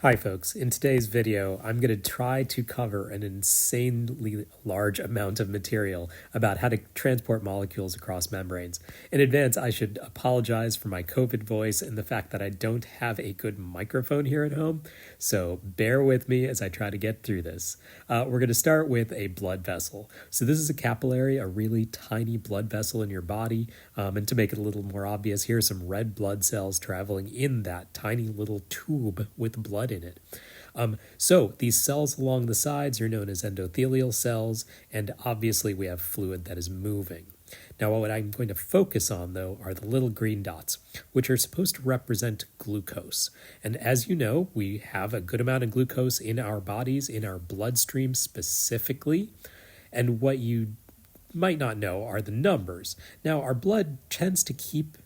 Hi folks, in today's video I'm going to try to cover an insanely large amount of material about how to transport molecules across membranes. In advance, I should apologize for my COVID voice and the fact that I don't have a good microphone here at home, so bear with me as I try to get through this. We're going to start with a blood vessel. So this is a capillary, a really tiny blood vessel in your body, and to make it a little more obvious, here are some red blood cells traveling in that tiny little tube with blood in it. So these cells along the sides are known as endothelial cells, and obviously we have fluid that is moving. Now what I'm going to focus on, though, are the little green dots, which are supposed to represent glucose. And as you know, we have a good amount of glucose in our bodies, in our bloodstream specifically, and what you might not know are the numbers. Now, our blood tends to keep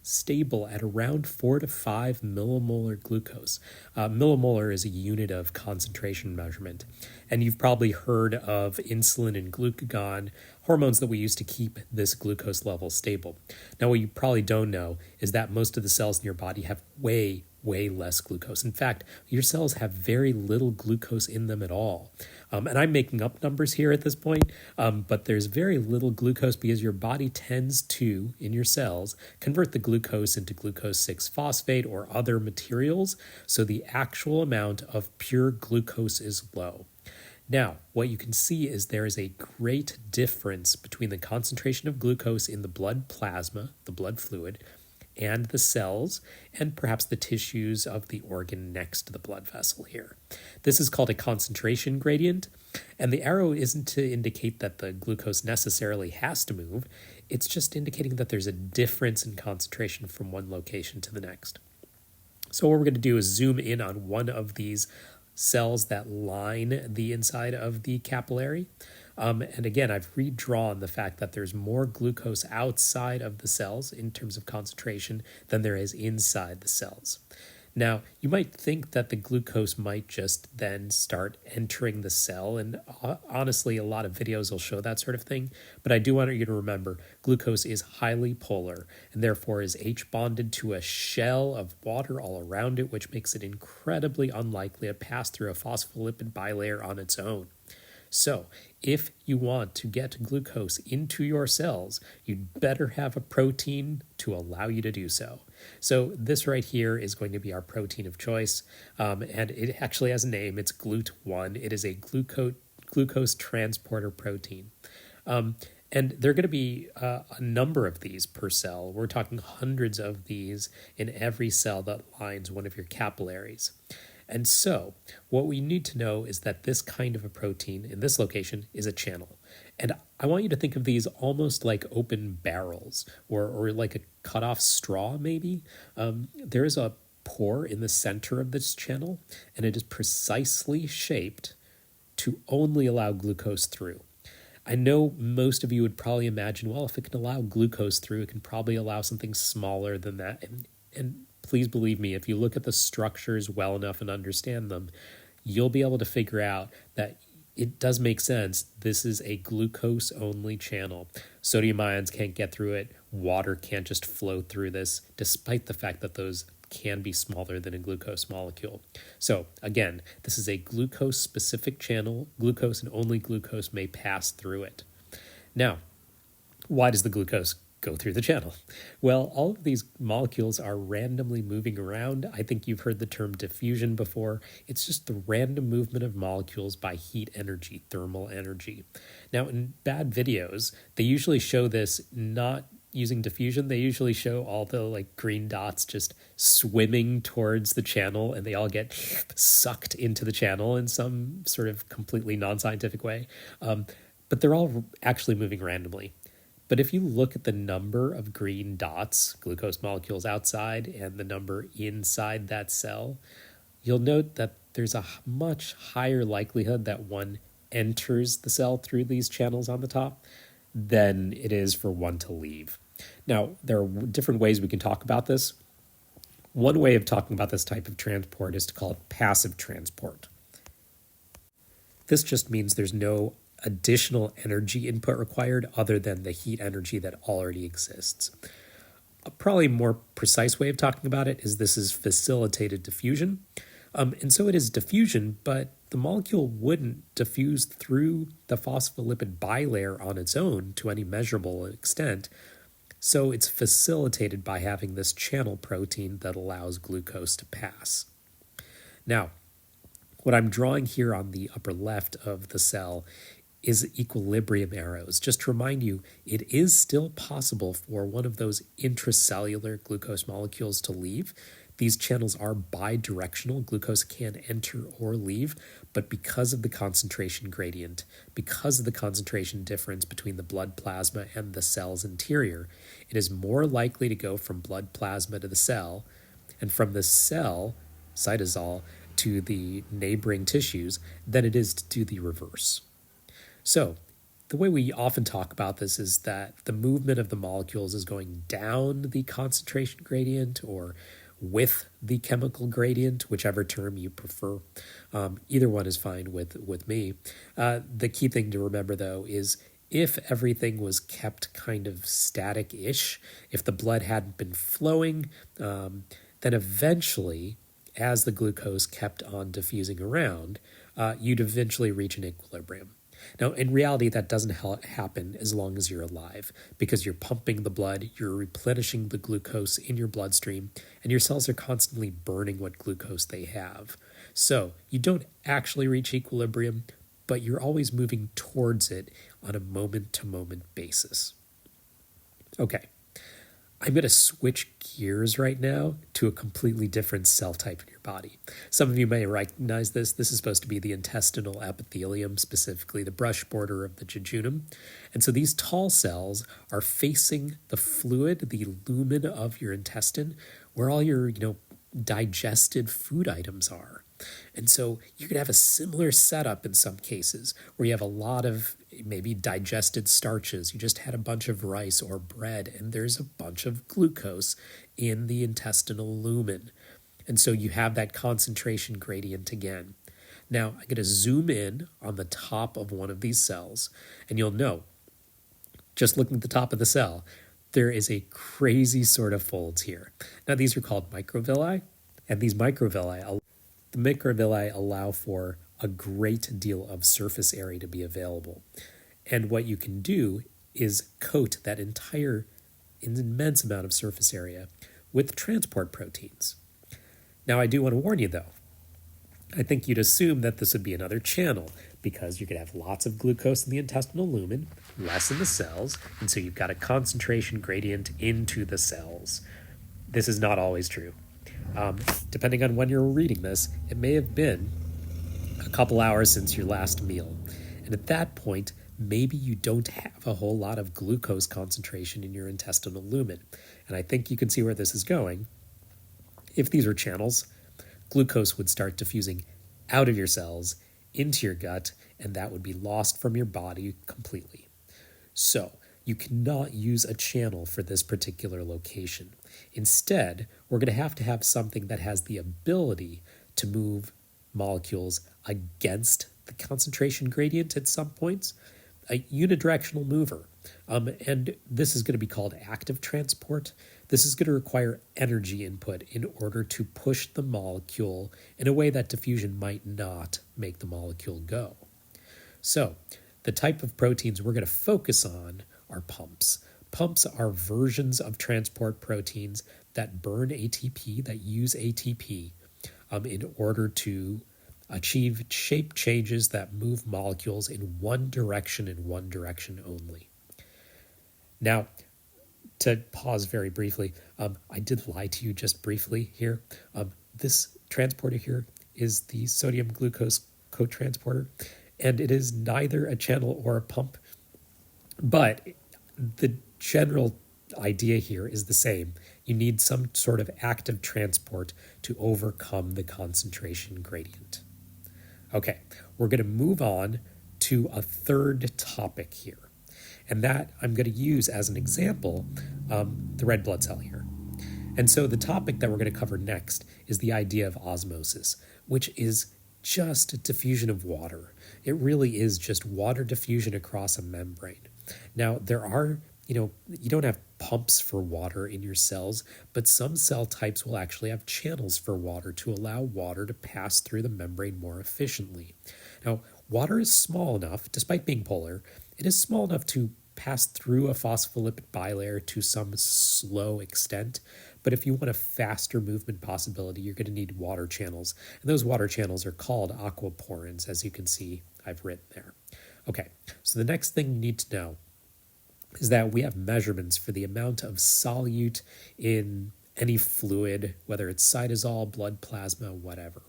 stable at around 4 to 5 millimolar glucose. Millimolar is a unit of concentration measurement. And you've probably heard of insulin and glucagon, hormones that we use to keep this glucose level stable. Now, what you probably don't know is that most of the cells in your body have way less glucose. In fact, your cells have very little glucose in them at all. And I'm making up numbers here at this point, but there's very little glucose because your body tends to, in your cells, convert the glucose into glucose 6-phosphate or other materials, so the actual amount of pure glucose is low. Now, what you can see is there is a great difference between the concentration of glucose in the blood plasma, the blood fluid, and the cells, and perhaps the tissues of the organ next to the blood vessel here. This is called a concentration gradient, and the arrow isn't to indicate that the glucose necessarily has to move, it's just indicating that there's a difference in concentration from one location to the next. So what we're going to do is zoom in on one of these cells that line the inside of the capillary. And again, I've redrawn the fact that there's more glucose outside of the cells in terms of concentration than there is inside the cells. Now, you might think that the glucose might just then start entering the cell, and honestly, a lot of videos will show that sort of thing, but I do want you to remember glucose is highly polar, and therefore is H-bonded to a shell of water all around it, which makes it incredibly unlikely to pass through a phospholipid bilayer on its own. So, if you want to get glucose into your cells, you'd better have a protein to allow you to do so. So this right here is going to be our protein of choice, and it actually has a name. It's GLUT1. It is a glucose transporter protein. And there are going to be a number of these per cell. We're talking hundreds of these in every cell that lines one of your capillaries. And so what we need to know is that this kind of a protein in this location is a channel. And I want you to think of these almost like open barrels or like a cut-off straw maybe. There is a pore in the center of this channel, and it is precisely shaped to only allow glucose through. I know most of you would probably imagine, well, if it can allow glucose through, it can probably allow something smaller than that. And please believe me, if you look at the structures well enough and understand them, you'll be able to figure out that it does make sense. This is a glucose-only channel. Sodium ions can't get through it. Water can't just flow through this, despite the fact that those can be smaller than a glucose molecule. So again, this is a glucose-specific channel. Glucose and only glucose may pass through it. Now, why does the glucose go through the channel? Well, all of these molecules are randomly moving around. I think you've heard the term diffusion before. It's just the random movement of molecules by heat energy, thermal energy. Now, in bad videos, they usually show this not using diffusion. They usually show all the green dots just swimming towards the channel, and they all get sucked into the channel in some sort of completely non-scientific way. But they're all actually moving randomly. But if you look at the number of green dots, glucose molecules outside, and the number inside that cell, you'll note that there's a much higher likelihood that one enters the cell through these channels on the top than it is for one to leave. Now, there are different ways we can talk about this. One way of talking about this type of transport is to call it passive transport. This just means there's no additional energy input required other than the heat energy that already exists. A probably more precise way of talking about it is this is facilitated diffusion. And so it is diffusion, but the molecule wouldn't diffuse through the phospholipid bilayer on its own to any measurable extent. So it's facilitated by having this channel protein that allows glucose to pass. Now, what I'm drawing here on the upper left of the cell is equilibrium arrows. Just to remind you, it is still possible for one of those intracellular glucose molecules to leave. These channels are bidirectional. Glucose can enter or leave, but because of the concentration gradient, because of the concentration difference between the blood plasma and the cell's interior, it is more likely to go from blood plasma to the cell, and from the cell, cytosol, to the neighboring tissues than it is to do the reverse. So, the way we often talk about this is that the movement of the molecules is going down the concentration gradient or with the chemical gradient, whichever term you prefer. Either one is fine with me. The key thing to remember, though, is if everything was kept kind of static-ish, if the blood hadn't been flowing, then eventually, as the glucose kept on diffusing around, you'd eventually reach an equilibrium. Now, in reality, that doesn't happen as long as you're alive, because you're pumping the blood, you're replenishing the glucose in your bloodstream, and your cells are constantly burning what glucose they have. So you don't actually reach equilibrium, but you're always moving towards it on a moment-to-moment basis. Okay, I'm going to switch gears right now to a completely different cell type in your body. Some of you may recognize this. This is supposed to be the intestinal epithelium, specifically the brush border of the jejunum. And so these tall cells are facing the fluid, the lumen of your intestine, where all your, digested food items are. And so you could have a similar setup in some cases where you have a lot of maybe digested starches. You just had a bunch of rice or bread, and there's a bunch of glucose in the intestinal lumen. And so you have that concentration gradient again. Now, I'm going to zoom in on the top of one of these cells, and you'll know, just looking at the top of the cell, there is a crazy sort of folds here. Now, these are called microvilli, and these microvilli allow for a great deal of surface area to be available. And what you can do is coat that entire immense amount of surface area with transport proteins. Now, I do want to warn you, though. I think you'd assume that this would be another channel because you could have lots of glucose in the intestinal lumen, less in the cells, and so you've got a concentration gradient into the cells. This is not always true. Depending on when you're reading this, it may have been a couple hours since your last meal. And at that point, maybe you don't have a whole lot of glucose concentration in your intestinal lumen. And I think you can see where this is going. If these were channels, glucose would start diffusing out of your cells into your gut, and that would be lost from your body completely. So, you cannot use a channel for this particular location. Instead, we're going to have something that has the ability to move molecules against the concentration gradient at some points, a unidirectional mover. And this is going to be called active transport. This is going to require energy input in order to push the molecule in a way that diffusion might not make the molecule go. So, the type of proteins we're going to focus on are pumps. Pumps are versions of transport proteins that burn ATP, that use ATP in order to achieve shape changes that move molecules in one direction and one direction only. Now, to pause very briefly, I did lie to you just briefly here. This transporter here is the sodium glucose cotransporter, and it is neither a channel or a pump. But the general idea here is the same. You need some sort of active transport to overcome the concentration gradient. Okay, we're going to move on to a third topic here. And that I'm going to use as an example, the red blood cell here. And so the topic that we're going to cover next is the idea of osmosis, which is just diffusion of water. It really is just water diffusion across a membrane. Now, there are, you don't have pumps for water in your cells, but some cell types will actually have channels for water to allow water to pass through the membrane more efficiently. Now, water is small enough, despite being polar, it is small enough to pass through a phospholipid bilayer to some slow extent. But if you want a faster movement possibility, you're going to need water channels. And those water channels are called aquaporins, as you can see I've written there. Okay, so the next thing you need to know is that we have measurements for the amount of solute in any fluid, whether it's cytosol, blood plasma, whatever.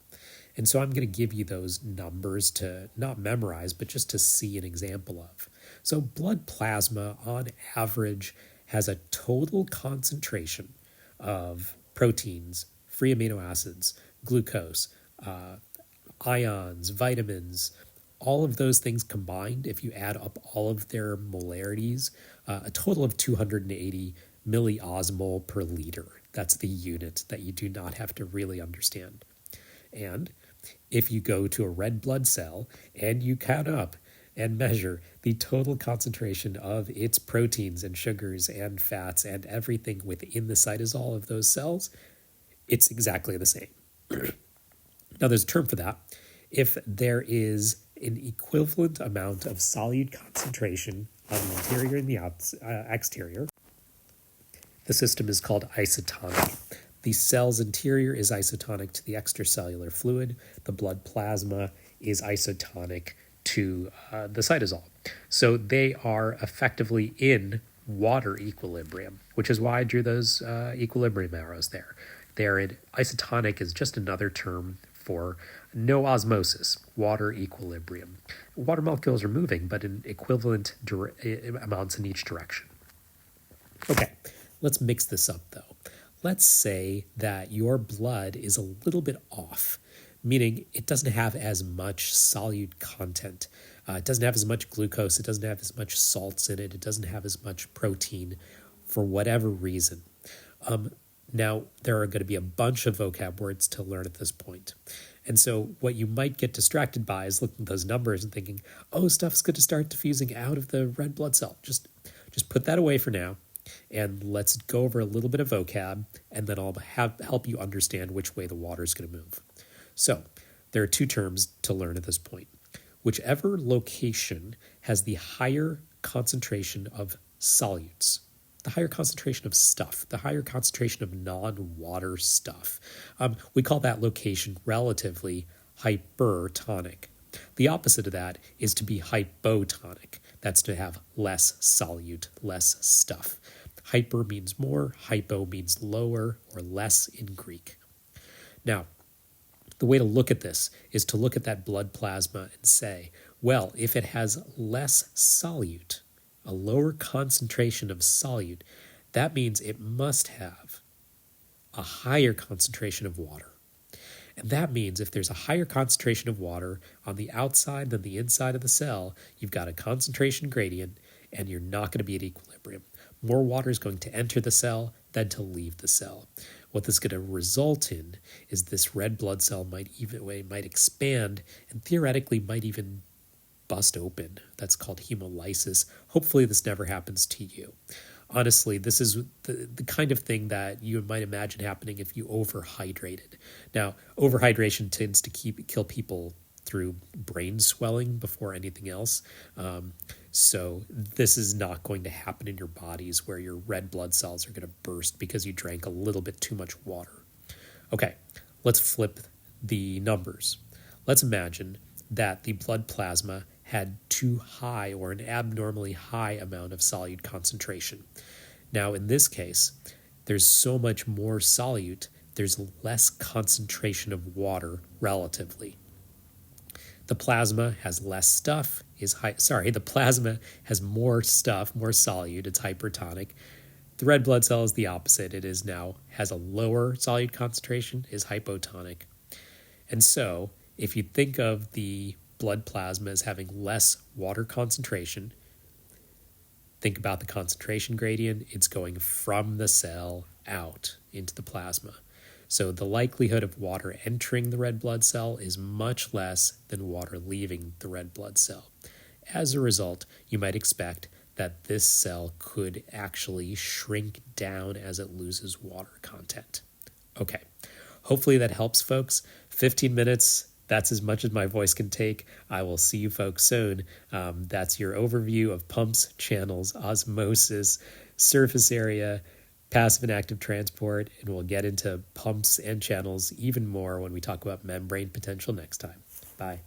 And so I'm going to give you those numbers to not memorize, but just to see an example of. So blood plasma, on average, has a total concentration of proteins, free amino acids, glucose, ions, vitamins, all of those things combined, if you add up all of their molarities, a total of 280 milliosmol per liter. That's the unit that you do not have to really understand. And if you go to a red blood cell and you count up and measure the total concentration of its proteins and sugars and fats and everything within the cytosol of those cells, it's exactly the same. Now, there's a term for that. If there is an equivalent amount of solute concentration on the interior and the exterior, the system is called isotonic. The cell's interior is isotonic to the extracellular fluid. The blood plasma is isotonic to the cytosol. So they are effectively in water equilibrium, which is why I drew those equilibrium arrows there. They're in isotonic is just another term for no osmosis, water equilibrium. Water molecules are moving, but in equivalent amounts in each direction. Okay, let's mix this up though. Let's say that your blood is a little bit off, meaning it doesn't have as much solute content. It doesn't have as much glucose. It doesn't have as much salts in it. It doesn't have as much protein for whatever reason. Now, there are going to be a bunch of vocab words to learn at this point. And so what you might get distracted by is looking at those numbers and thinking, oh, stuff's going to start diffusing out of the red blood cell. Just put that away for now. And let's go over a little bit of vocab, and then I'll help you understand which way the water is going to move. So there are two terms to learn at this point. Whichever location has the higher concentration of solutes, the higher concentration of stuff, the higher concentration of non-water stuff, we call that location relatively hypertonic. The opposite of that is to be hypotonic. That's to have less solute, less stuff. Hyper means more, hypo means lower or less in Greek. Now, the way to look at this is to look at that blood plasma and say, well, if it has less solute, a lower concentration of solute, that means it must have a higher concentration of water. And that means if there's a higher concentration of water on the outside than the inside of the cell, you've got a concentration gradient and you're not going to be at equilibrium. More water is going to enter the cell than to leave the cell. What this is going to result in is this red blood cell might expand and theoretically might even bust open. That's called hemolysis. Hopefully this never happens to you. Honestly, this is the kind of thing that you might imagine happening if you overhydrated. Now, overhydration tends to kill people through brain swelling before anything else. So this is not going to happen in your bodies where your red blood cells are going to burst because you drank a little bit too much water. Okay, let's flip the numbers. Let's imagine that the blood plasma had too high or an abnormally high amount of solute concentration. Now, in this case, there's so much more solute, there's less concentration of water relatively. The plasma has less stuff, the plasma has more stuff, more solute, it's hypertonic. The red blood cell is the opposite. It has a lower solute concentration, is hypotonic. And so, if you think of the blood plasma as having less water concentration, think about the concentration gradient. It's going from the cell out into the plasma. So the likelihood of water entering the red blood cell is much less than water leaving the red blood cell. As a result, you might expect that this cell could actually shrink down as it loses water content. Okay, hopefully that helps, folks. 15 minutes, that's as much as my voice can take. I will see you folks soon. That's your overview of pumps, channels, osmosis, surface area, passive and active transport, and we'll get into pumps and channels even more when we talk about membrane potential next time. Bye.